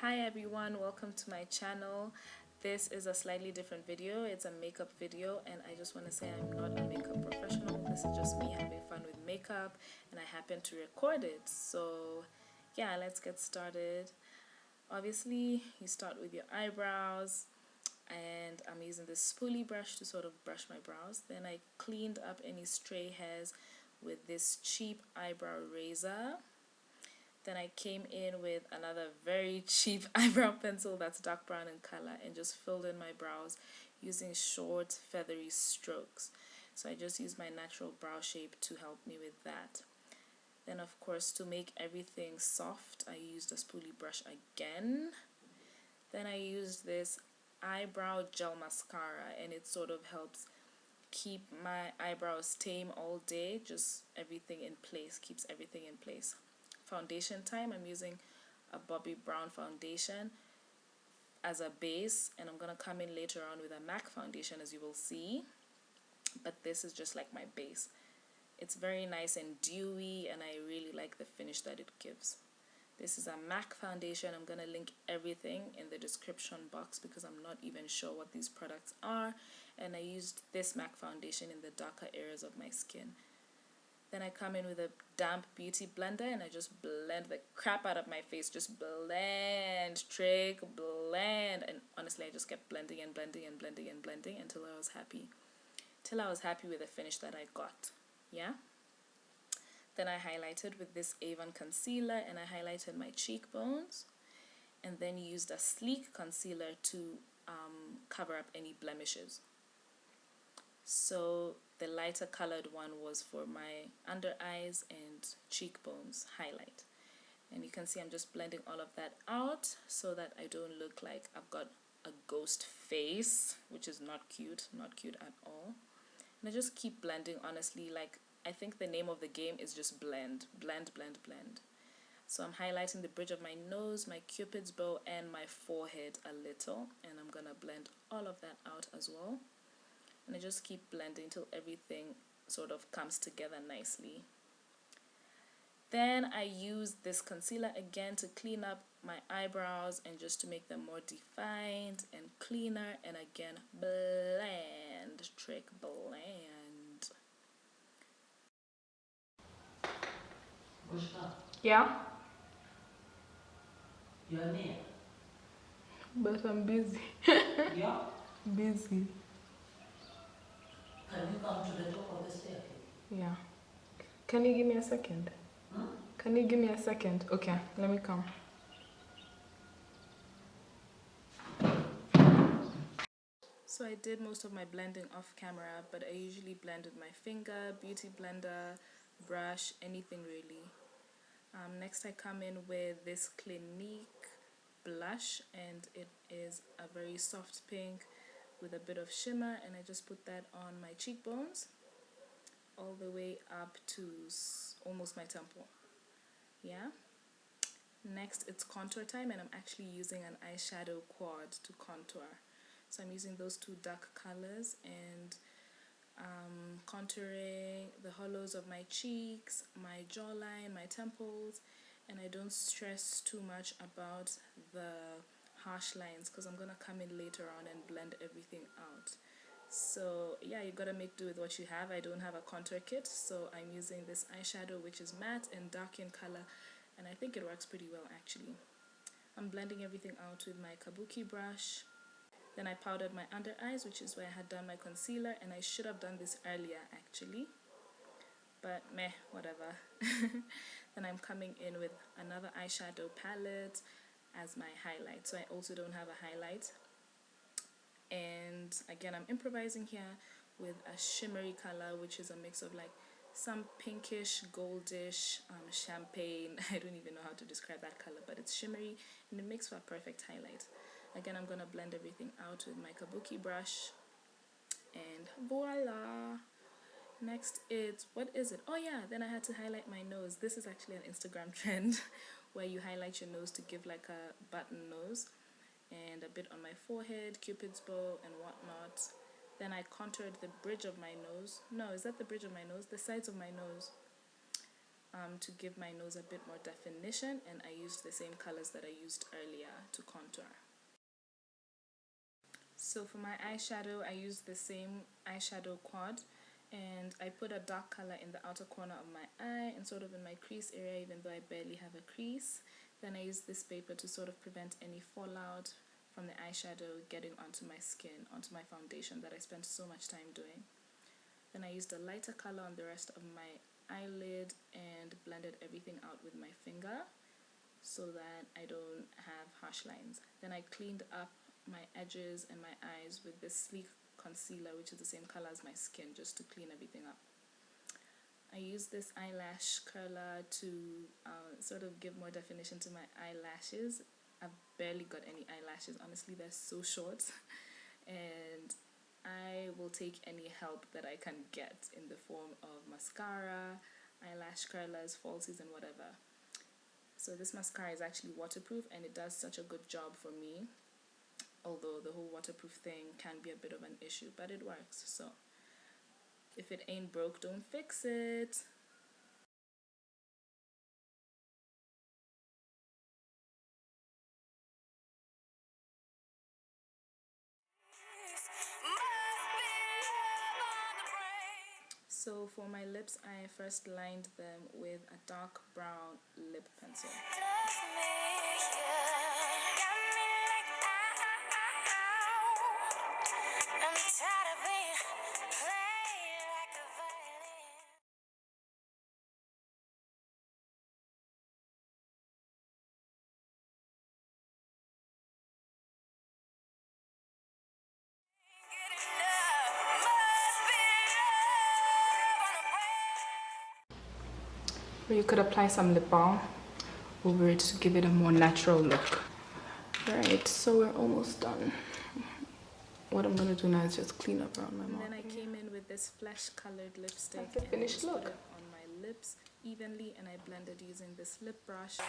Hi everyone, welcome to my channel. This is a slightly different video. It's a makeup video and I just want to say I'm not a makeup professional. This is just me having fun with makeup and I happen to record it. So yeah, let's get started. Obviously you start with your eyebrows and I'm using this spoolie brush to sort of brush my brows. Then I cleaned up any stray hairs with this cheap eyebrow razor. Then I came in with another very cheap eyebrow pencil that's dark brown in color and just filled in my brows using short feathery strokes. So I just used my natural brow shape to help me with that. Then of course, to make everything soft, I used a spoolie brush again. Then I used this eyebrow gel mascara and it sort of helps keep my eyebrows tame all day, just everything in place, keeps everything in place. Foundation time, I'm using a Bobbi brown foundation as a base and I'm gonna come in later on with a MAC foundation, as you will see, but this is just like my base. It's very nice and dewy and I really like the finish that it gives. This is a MAC foundation. I'm gonna link everything in the description box because I'm not even sure what these products are, and I used this MAC foundation in the darker areas of my skin. Then I come in with a damp beauty blender and I just blend the crap out of my face. Just blend, trick, blend. And honestly, I just kept blending and blending and blending and blending until I was happy. Till I was happy with the finish that I got. Yeah? Then I highlighted with this Avon concealer and I highlighted my cheekbones. And then used a sleek concealer to cover up any blemishes. So the lighter colored one was for my under eyes and cheekbones highlight. And you can see I'm just blending all of that out so that I don't look like I've got a ghost face, which is not cute at all. And I just keep blending, honestly. Like, I think the name of the game is just blend, blend, blend, blend. So I'm highlighting the bridge of my nose, my cupid's bow, and my forehead a little. And I'm gonna blend all of that out as well. And I just keep blending till everything sort of comes together nicely. Then I use this concealer again to clean up my eyebrows and just to make them more defined and cleaner, and again blend, trick, blend. Yeah? Your name? But I'm busy. Yeah? Busy. Can you come to the top of the staircase? Yeah. Can you give me a second? Hmm? Can you give me a second? Okay, let me come. So I did most of my blending off camera, but I usually blend with my finger, beauty blender, brush, anything really. Next I come in with this Clinique blush and it is a very soft pink with a bit of shimmer, and I just put that on my cheekbones all the way up to almost my temple. Yeah. Next it's contour time and I'm actually using an eyeshadow quad to contour. So I'm using those two dark colors and contouring the hollows of my cheeks, my jawline, my temples, and I don't stress too much about the harsh lines because I'm gonna come in later on and blend everything out. So yeah, you gotta make do with what you have. I don't have a contour kit, so I'm using this eyeshadow which is matte and dark in color, and I think it works pretty well actually. I'm blending everything out with my Kabuki brush. Then I powdered my under eyes, which is where I had done my concealer, and I should have done this earlier actually, but meh, whatever. Then I'm coming in with another eyeshadow palette as my highlight. So I also don't have a highlight. And again, I'm improvising here with a shimmery color, which is a mix of like some pinkish, goldish, champagne. I don't even know how to describe that color, but it's shimmery and it makes for a perfect highlight. Again, I'm gonna blend everything out with my Kabuki brush, and voila. Next it's, what is it? Oh yeah, then I had to highlight my nose. This is actually an Instagram trend where you highlight your nose to give like a button nose, and a bit on my forehead, cupid's bow and whatnot. Then I contoured the bridge of my nose. No, is that the bridge of my nose? The sides of my nose. to give my nose a bit more definition, and I used the same colors that I used earlier to contour. So for my eyeshadow, I used the same eyeshadow quad, and I put a dark color in the outer corner of my eye and sort of in my crease area, even though I barely have a crease. Then I used this paper to sort of prevent any fallout from the eyeshadow getting onto my skin, onto my foundation that I spent so much time doing. Then I used a lighter color on the rest of my eyelid and blended everything out with my finger so that I don't have harsh lines. Then I cleaned up my edges and my eyes with this sleek concealer, which is the same color as my skin, just to clean everything up. I used this eyelash curler to sort of give more definition to my eyelashes. I've barely got any eyelashes, honestly. They're so short, and I will take any help that I can get in the form of mascara, eyelash curlers, falsies, and whatever. So this mascara is actually waterproof, and it does such a good job for me, although the whole waterproof thing can be a bit of an issue, but it works. So if it ain't broke, don't fix it. So for my lips, I first lined them with a dark brown lip pencil. Or you could apply some lip balm over it to give it a more natural look. Right, so we're almost done. What I'm gonna do now is just clean up around my mouth. And then I came in with this flesh-colored lipstick. That's the finished look. Put it on my lips evenly, and I blended using this lip brush.